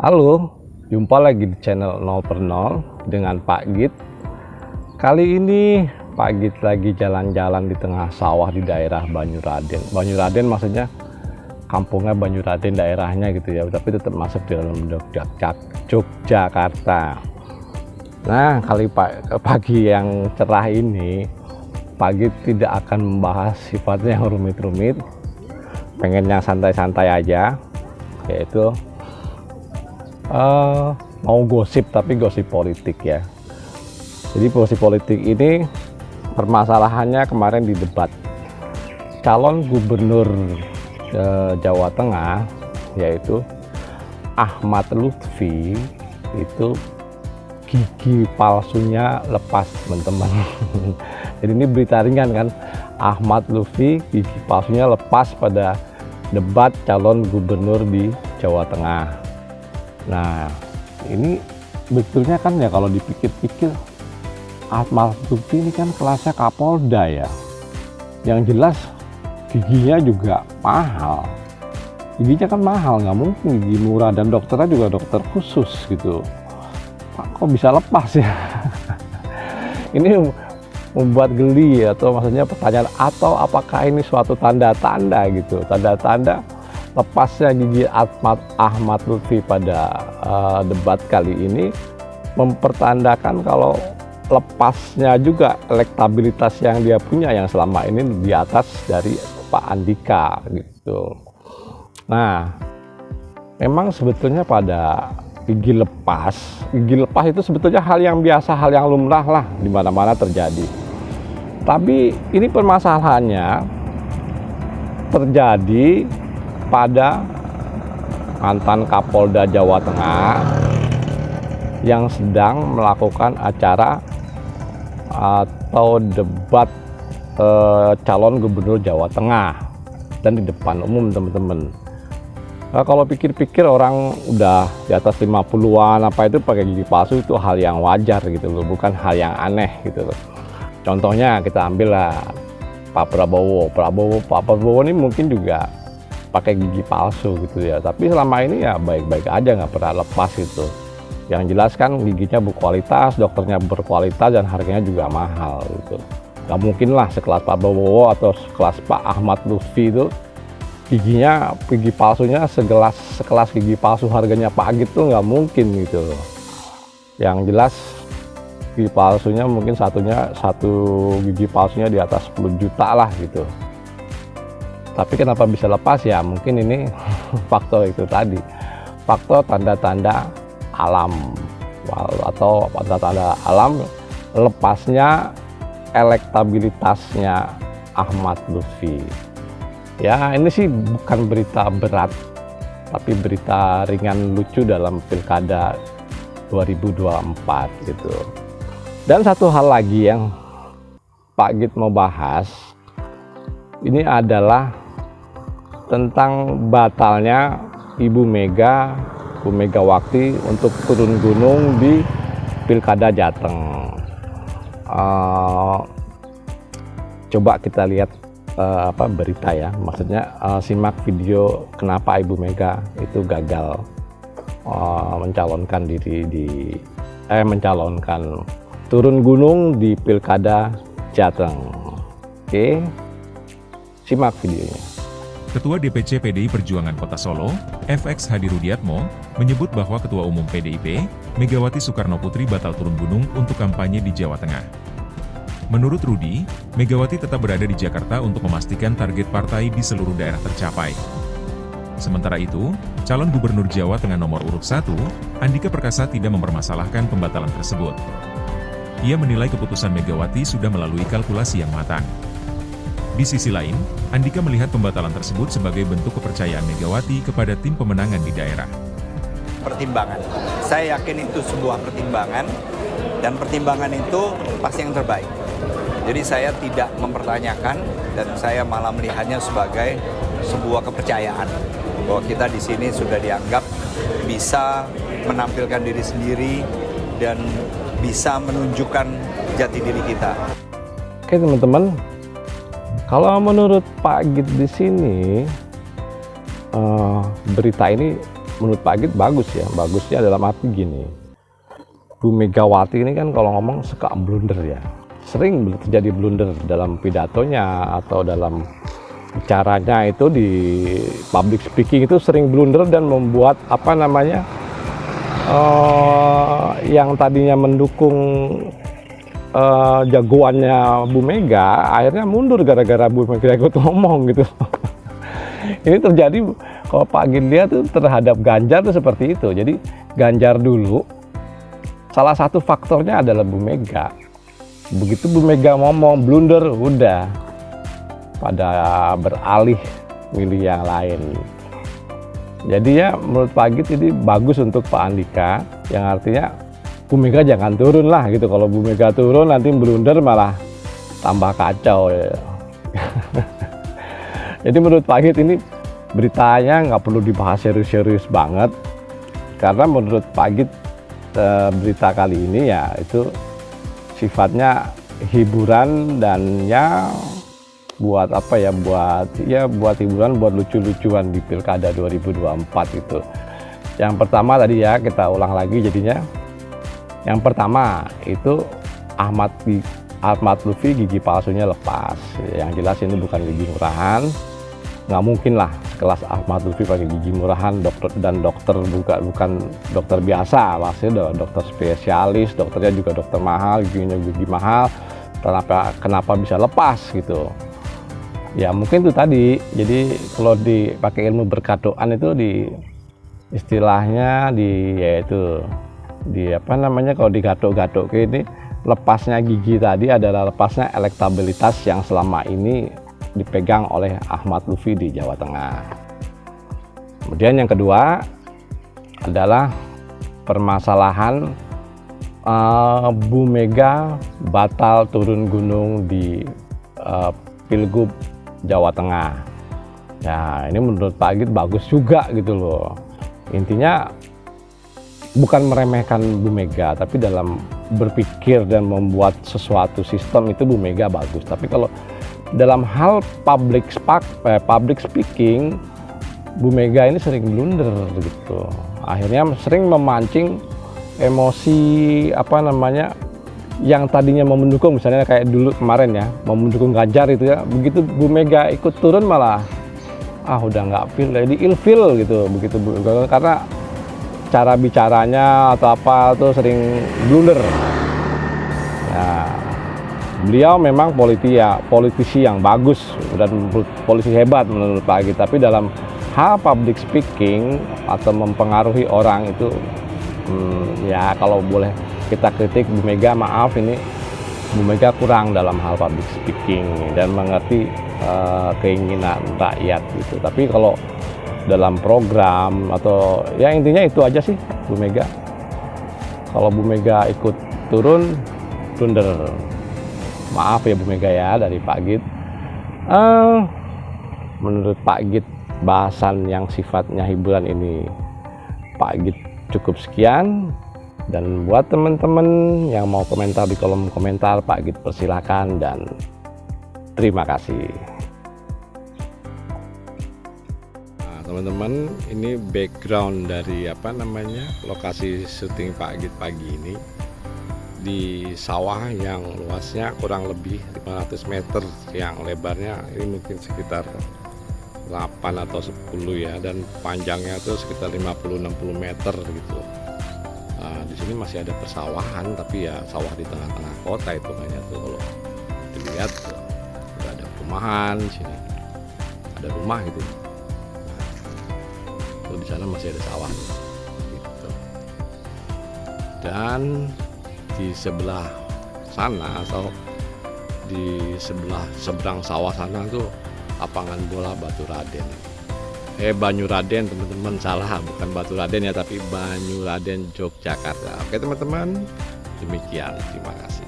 Halo, jumpa lagi di channel 0 per 0 dengan Pak Git. Kali ini Pak Git lagi jalan-jalan di tengah sawah di daerah Banyuraden. Banyuraden maksudnya kampungnya Banyuraden daerahnya gitu ya, tapi tetap masuk di dalam Yogyakarta. Nah, pagi yang cerah ini Pak Git tidak akan membahas sifatnya yang rumit-rumit, pengen yang santai-santai aja, yaitu mau gosip, tapi gosip politik ya. Jadi gosip politik ini permasalahannya kemarin di debat calon gubernur Jawa Tengah, yaitu Ahmad Lutfi, itu gigi palsunya lepas, teman-teman. Jadi ini berita ringan kan, Ahmad Lutfi gigi palsunya lepas pada debat calon gubernur di Jawa Tengah. Nah, ini betulnya kan ya, kalau dipikir-pikir Ahmad Lutfi ini kan kelasnya Kapolda ya. Yang jelas giginya juga mahal. Giginya kan mahal, nggak mungkin gigi murah, dan dokternya juga dokter khusus gitu. Pak, kok bisa lepas ya? Ini membuat geli, atau maksudnya pertanyaan, atau apakah ini suatu tanda-tanda gitu, tanda-tanda lepasnya gigi Ahmad Lutfi pada debat kali ini mempertandakan kalau lepasnya juga elektabilitas yang dia punya yang selama ini di atas dari Pak Andika gitu. Nah, memang sebetulnya pada gigi lepas itu sebetulnya hal yang biasa, hal yang lumrah lah, di mana-mana terjadi. Tapi ini permasalahannya terjadi pada mantan Kapolda Jawa Tengah yang sedang melakukan acara atau debat calon gubernur Jawa Tengah, dan di depan umum, teman-teman. Nah, kalau pikir-pikir orang udah di atas 50-an apa itu pakai gigi palsu itu hal yang wajar gitu loh, bukan hal yang aneh gitu loh. Contohnya kita ambil lah Pak Prabowo ini mungkin juga pakai gigi palsu gitu ya, tapi selama ini ya baik-baik aja, nggak pernah lepas gitu. Yang jelas kan giginya berkualitas, dokternya berkualitas, dan harganya juga mahal gitu. Nggak mungkin lah sekelas Pak Prabowo atau sekelas Pak Ahmad Lutfi itu gigi palsunya sekelas gigi palsu harganya Pak Git tuh nggak mungkin gitu. Yang jelas gigi palsunya mungkin satu gigi palsunya di atas 10 juta lah gitu. Tapi kenapa bisa lepas ya, mungkin ini faktor itu tadi, faktor tanda-tanda alam, atau tanda-tanda alam lepasnya elektabilitasnya Ahmad Lutfi. Ya, ini sih bukan berita berat, tapi berita ringan lucu dalam Pilkada 2024 gitu. Dan satu hal lagi yang Pak Git mau bahas, ini adalah tentang batalnya Ibu Megawati untuk turun gunung di Pilkada Jateng. Coba kita lihat berita ya, maksudnya simak video kenapa Ibu Mega itu gagal mencalonkan turun gunung di Pilkada Jateng. Oke, simak videonya. Ketua DPC PDI Perjuangan Kota Solo, FX Hadi Rudiatmo, menyebut bahwa Ketua Umum PDIP, Megawati Soekarnoputri batal turun gunung untuk kampanye di Jawa Tengah. Menurut Rudi, Megawati tetap berada di Jakarta untuk memastikan target partai di seluruh daerah tercapai. Sementara itu, calon gubernur Jawa Tengah nomor urut 1, Andika Perkasa tidak mempermasalahkan pembatalan tersebut. Ia menilai keputusan Megawati sudah melalui kalkulasi yang matang. Di sisi lain, Andika melihat pembatalan tersebut sebagai bentuk kepercayaan Megawati kepada tim pemenangan di daerah. Pertimbangan, saya yakin itu sebuah pertimbangan, dan pertimbangan itu pasti yang terbaik. Jadi saya tidak mempertanyakan, dan saya malah melihatnya sebagai sebuah kepercayaan bahwa kita di sini sudah dianggap bisa menampilkan diri sendiri dan bisa menunjukkan jati diri kita. Oke, teman-teman. Kalau menurut Pak Git di sini, berita ini menurut Pak Git bagus ya. Bagusnya dalam arti gini, Bu Megawati ini kan kalau ngomong suka blunder ya, sering terjadi blunder dalam pidatonya atau dalam bicaranya, itu di public speaking itu sering blunder dan membuat yang tadinya mendukung jagoannya Bu Mega akhirnya mundur gara-gara Bu Mega ikut ngomong gitu. Ini terjadi kalau Pak Git lihat tuh terhadap Ganjar tuh seperti itu. Jadi Ganjar dulu salah satu faktornya adalah Bu Mega. Begitu Bu Mega ngomong blunder, udah pada beralih milih yang lain. Jadi ya menurut Pak Git ini bagus untuk Pak Andika, yang artinya Bu Mega jangan turun lah gitu. Kalau Bu Mega turun nanti blunder malah tambah kacau ya. Jadi menurut Pak Git ini beritanya nggak perlu dibahas serius-serius banget, karena menurut Pak Git berita kali ini ya itu sifatnya hiburan dan ya buat hiburan, buat lucu-lucuan di Pilkada 2024 itu. Yang pertama tadi ya kita ulang lagi jadinya. Yang pertama itu Ahmad Lutfi gigi palsunya lepas. Yang jelas ini bukan gigi murahan. Nggak mungkin lah sekelas Ahmad Lutfi pakai gigi murahan, dokter bukan dokter biasa, maksudnya dokter spesialis, dokternya juga dokter mahal, giginya gigi mahal. Kenapa bisa lepas gitu? Ya mungkin itu tadi. Jadi kalau dipakai ilmu berkadoan itu istilahnya kalau digadok-gadok ini, lepasnya gigi tadi adalah lepasnya elektabilitas yang selama ini dipegang oleh Ahmad Lutfi di Jawa Tengah. Kemudian yang kedua adalah permasalahan Bu Mega batal turun gunung di Pilgub Jawa Tengah. Ya ini menurut Pak Git bagus juga gitu loh. Intinya bukan meremehkan Bu Mega, tapi dalam berpikir dan membuat sesuatu sistem itu Bu Mega bagus. Tapi kalau dalam hal public speaking, Bu Mega ini sering blunder gitu. Akhirnya sering memancing emosi yang tadinya mau mendukung, misalnya kayak dulu kemarin ya, mau mendukung Ganjar itu ya, begitu Bu Mega ikut turun malah udah nggak feel, jadi ilfeel gitu begitu karena cara bicaranya atau apa tuh sering blunder. Nah, beliau memang politisi yang bagus dan politisi hebat menurut Pak Git, tapi dalam hal public speaking atau mempengaruhi orang itu ya kalau boleh kita kritik Bu Mega, maaf ini Bu Mega kurang dalam hal public speaking dan mengerti keinginan rakyat gitu. Tapi kalau dalam program atau ya intinya itu aja sih Bu Mega. Kalau Bu Mega ikut turun blunder. Maaf ya Bu Mega ya dari Pak Git. Menurut Pak Git bahasan yang sifatnya hiburan ini Pak Git cukup sekian. Dan buat teman-teman yang mau komentar di kolom komentar, Pak Git persilakan dan terima kasih. Nah, teman-teman, ini background dari lokasi syuting Pak Git pagi ini di sawah yang luasnya kurang lebih 500 meter, yang lebarnya ini mungkin sekitar 8 atau 10 ya, dan panjangnya itu sekitar 50-60 meter gitu. Di sini masih ada persawahan, tapi ya sawah di tengah-tengah kota itu hanya tuh kalau dilihat udah ada perumahan sini, ada rumah gitu. Tuh di sana masih ada sawah gitu. Dan di sebelah sana atau di seberang sawah sana tuh lapangan bola Batu Raden. Banyu Raden teman-teman, salah, bukan Batu Raden ya, tapi Banyu Raden Yogyakarta. Oke teman-teman, demikian, terima kasih.